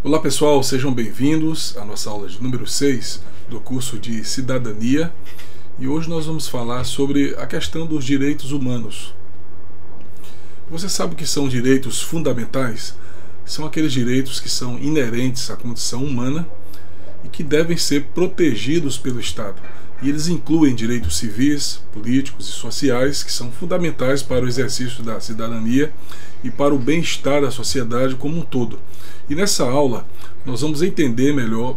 Olá pessoal, sejam bem-vindos à nossa aula de número 6 do curso de Cidadania, e hoje nós vamos falar sobre a questão dos direitos humanos. Você sabe o que são direitos fundamentais? São aqueles direitos que são inerentes à condição humana e que devem ser protegidos pelo Estado. E eles incluem direitos civis, políticos e sociais que são fundamentais para o exercício da cidadania e para o bem-estar da sociedade como um todo. E nessa aula nós vamos entender melhor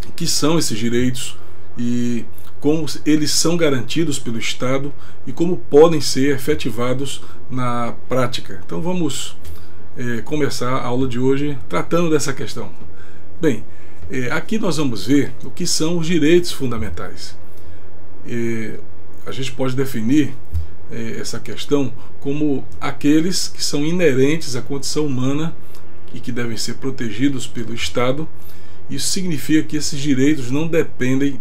o que são esses direitos e como eles são garantidos pelo Estado e como podem ser efetivados na prática. Então vamos começar a aula de hoje tratando dessa questão. Bem, aqui nós vamos ver o que são os direitos fundamentais. A gente pode definir essa questão como aqueles que são inerentes à condição humana e que devem ser protegidos pelo Estado. Isso significa que esses direitos não dependem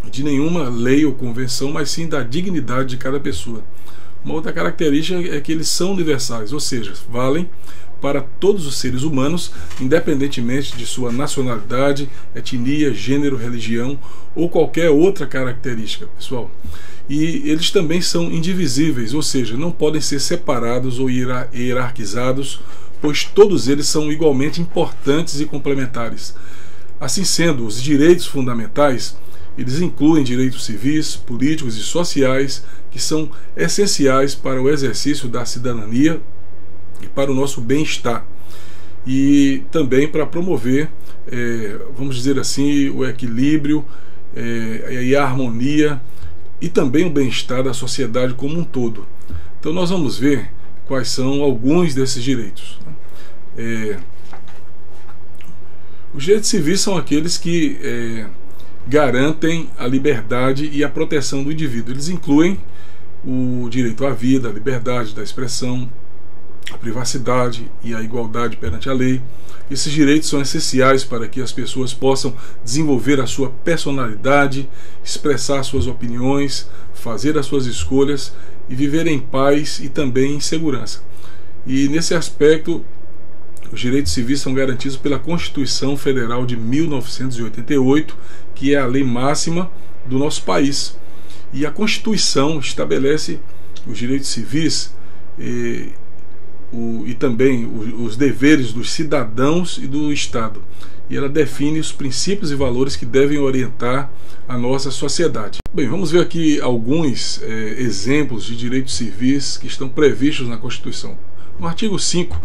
de nenhuma lei ou convenção, mas sim da dignidade de cada pessoa. Uma outra característica é que eles são universais, ou seja, valem para todos os seres humanos, independentemente de sua nacionalidade, etnia, gênero, religião ou qualquer outra característica, pessoal. E eles também são indivisíveis, ou seja, não podem ser separados ou hierarquizados, pois todos eles são igualmente importantes e complementares. Assim sendo, os direitos fundamentais, eles incluem direitos civis, políticos e sociais que são essenciais para o exercício da cidadania e para o nosso bem-estar, e também para promover, vamos dizer assim, o equilíbrio e a harmonia e também o bem-estar da sociedade como um todo. Então nós vamos ver quais são alguns desses direitos. Os direitos civis são aqueles que garantem a liberdade e a proteção do indivíduo. Eles incluem o direito à vida, a liberdade da expressão, a privacidade e a igualdade perante a lei. Esses direitos são essenciais para que as pessoas possam desenvolver a sua personalidade, expressar suas opiniões, fazer as suas escolhas e viver em paz e também em segurança. E nesse aspecto, os direitos civis são garantidos pela Constituição Federal de 1988, que é a lei máxima do nosso país. E a Constituição estabelece os direitos civis e também os deveres dos cidadãos e do Estado. E ela define os princípios e valores que devem orientar a nossa sociedade. Bem, vamos ver aqui alguns exemplos de direitos civis que estão previstos na Constituição. No artigo 5,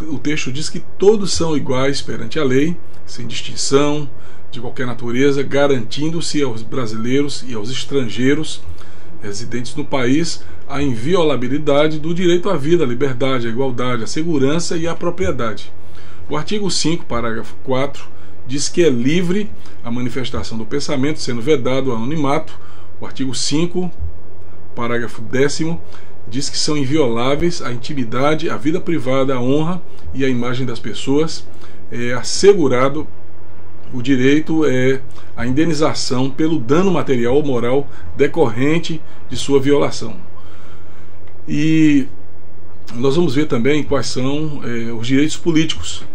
o texto diz que todos são iguais perante a lei, sem distinção de qualquer natureza, garantindo-se aos brasileiros e aos estrangeiros residentes no país a inviolabilidade do direito à vida, à liberdade, à igualdade, à segurança e à propriedade. O artigo 5, parágrafo 4, diz que é livre a manifestação do pensamento, sendo vedado o anonimato. O artigo 5, parágrafo 10º, diz que são invioláveis a intimidade, a vida privada, a honra e a imagem das pessoas. É assegurado o direito à indenização pelo dano material ou moral decorrente de sua violação. E nós vamos ver também quais são os direitos políticos.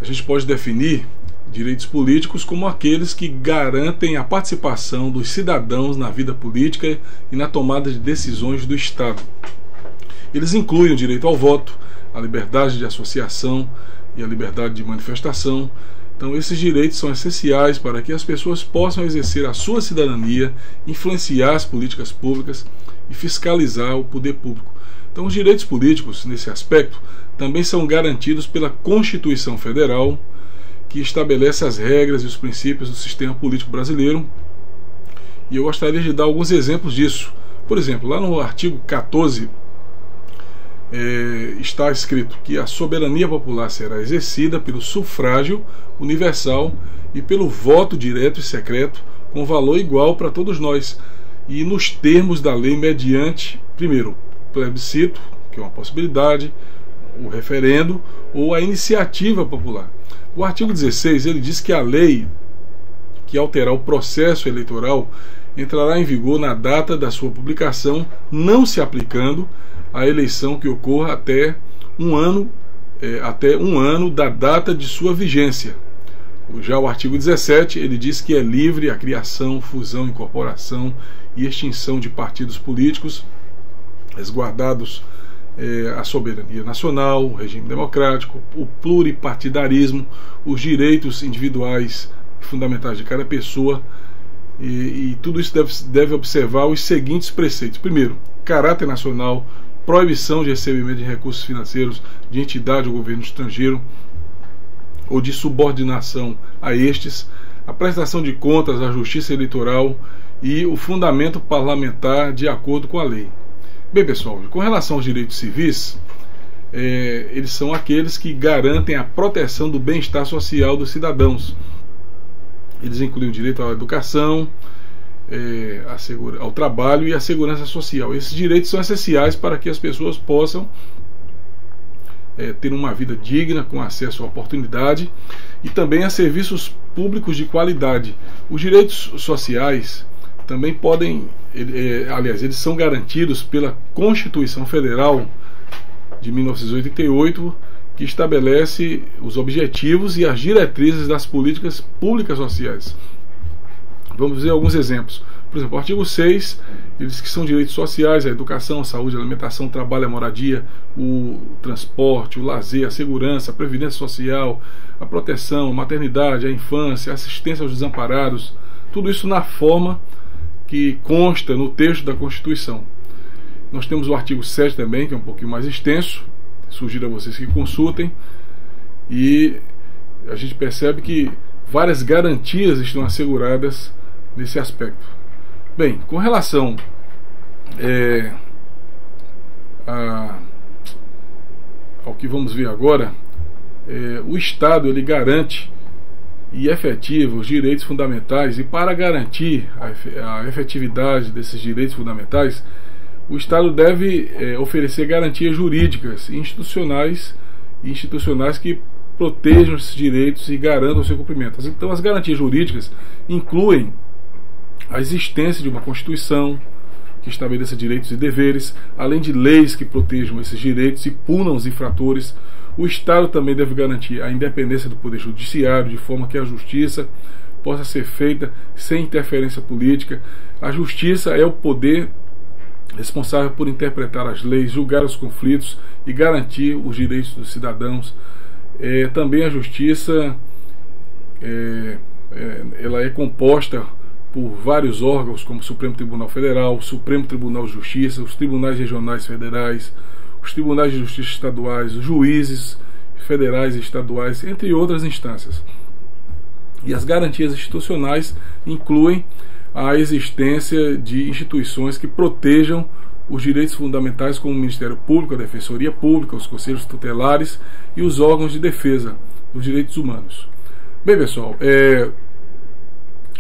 A gente pode definir direitos políticos como aqueles que garantem a participação dos cidadãos na vida política e na tomada de decisões do Estado. Eles incluem o direito ao voto, a liberdade de associação e a liberdade de manifestação. Então esses direitos são essenciais para que as pessoas possam exercer a sua cidadania, influenciar as políticas públicas e fiscalizar o poder público. Então os direitos políticos, nesse aspecto, também são garantidos pela Constituição Federal, que estabelece as regras e os princípios do sistema político brasileiro. E eu gostaria de dar alguns exemplos disso. Por exemplo, lá no artigo 14, está escrito que a soberania popular será exercida pelo sufrágio universal e pelo voto direto e secreto, com valor igual para todos nós, e nos termos da lei mediante, primeiro, plebiscito, que é uma possibilidade, o referendo ou a iniciativa popular. O artigo 16, ele diz que a lei que alterar o processo eleitoral entrará em vigor na data da sua publicação, não se aplicando à eleição que ocorra até um ano até 1 ano da data de sua vigência. Já o artigo 17, ele diz que é livre a criação, fusão, incorporação e extinção de partidos políticos, resguardados a soberania nacional, o regime democrático, o pluripartidarismo, os direitos individuais e fundamentais de cada pessoa, e tudo isso deve observar os seguintes preceitos. Primeiro, caráter nacional, proibição de recebimento de recursos financeiros de entidade ou governo estrangeiro ou de subordinação a estes, a prestação de contas à justiça eleitoral e o fundamento parlamentar de acordo com a lei. Bem, pessoal, com relação aos direitos civis, eles são aqueles que garantem a proteção do bem-estar social dos cidadãos. Eles incluem o direito à educação, ao trabalho e à segurança social. Esses direitos são essenciais para que as pessoas possam ter uma vida digna, com acesso à oportunidade e também a serviços públicos de qualidade. Os direitos sociais também podem, aliás, eles são garantidos pela Constituição Federal de 1988, que estabelece os objetivos e as diretrizes das políticas públicas sociais. Vamos ver alguns exemplos. Por exemplo, o artigo 6, ele diz que são direitos sociais: a educação, a saúde, a alimentação, o trabalho, a moradia, o transporte, o lazer, a segurança, a previdência social, a proteção, a maternidade, a infância, a assistência aos desamparados. Tudo isso na forma que consta no texto da Constituição. Nós temos o artigo 7 também, que é um pouquinho mais extenso, sugiro a vocês que consultem, e a gente percebe que várias garantias estão asseguradas nesse aspecto. Bem, com relação ao que vamos ver agora, o Estado ele garante e efetiva os direitos fundamentais, e para garantir a efetividade desses direitos fundamentais, o Estado deve oferecer garantias jurídicas e institucionais que protejam esses direitos e garantam o seu cumprimento. Então, as garantias jurídicas incluem a existência de uma Constituição que estabeleça direitos e deveres, além de leis que protejam esses direitos e punam os infratores. O Estado também deve garantir a independência do Poder Judiciário, de forma que a justiça possa ser feita sem interferência política. A justiça é o poder responsável por interpretar as leis, julgar os conflitos e garantir os direitos dos cidadãos. Também a justiça ela é composta por vários órgãos, como o Supremo Tribunal Federal, o Supremo Tribunal de Justiça, os tribunais regionais federais, os tribunais de justiça estaduais, os juízes federais e estaduais, entre outras instâncias. E as garantias institucionais incluem a existência de instituições que protejam os direitos fundamentais, como o Ministério Público, a Defensoria Pública, os conselhos tutelares e os órgãos de defesa dos direitos humanos. Bem, pessoal,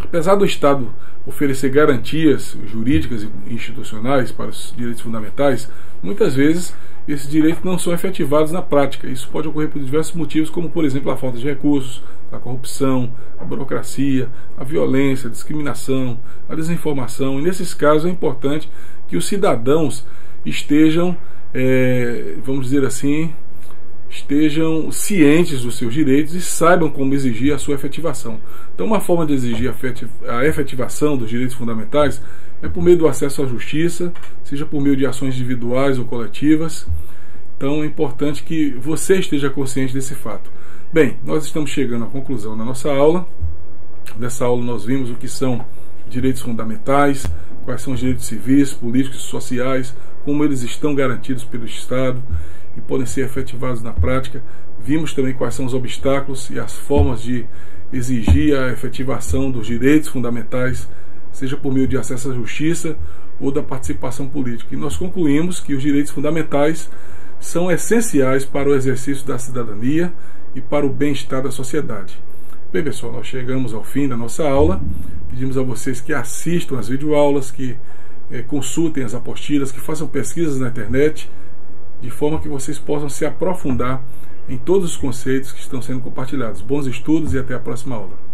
apesar do Estado oferecer garantias jurídicas e institucionais para os direitos fundamentais, muitas vezes esses direitos não são efetivados na prática. Isso pode ocorrer por diversos motivos, como, por exemplo, a falta de recursos, a corrupção, a burocracia, a violência, a discriminação, a desinformação. E nesses casos é importante que os cidadãos estejam, vamos dizer assim, estejam cientes dos seus direitos e saibam como exigir a sua efetivação. Então, uma forma de exigir a efetivação dos direitos fundamentais é por meio do acesso à justiça, seja por meio de ações individuais ou coletivas. Então, é importante que você esteja consciente desse fato. Bem, nós estamos chegando à conclusão da nossa aula. Nessa aula nós vimos o que são direitos fundamentais, quais são os direitos civis, políticos e sociais, como eles estão garantidos pelo Estado e podem ser efetivados na prática. Vimos também quais são os obstáculos e as formas de exigir a efetivação dos direitos fundamentais, seja por meio de acesso à justiça ou da participação política. E nós concluímos que os direitos fundamentais são essenciais para o exercício da cidadania e para o bem-estar da sociedade. Bem, pessoal, nós chegamos ao fim da nossa aula. Pedimos a vocês que assistam às videoaulas, que consultem as apostilas, que façam pesquisas na internet, de forma que vocês possam se aprofundar em todos os conceitos que estão sendo compartilhados. Bons estudos e até a próxima aula.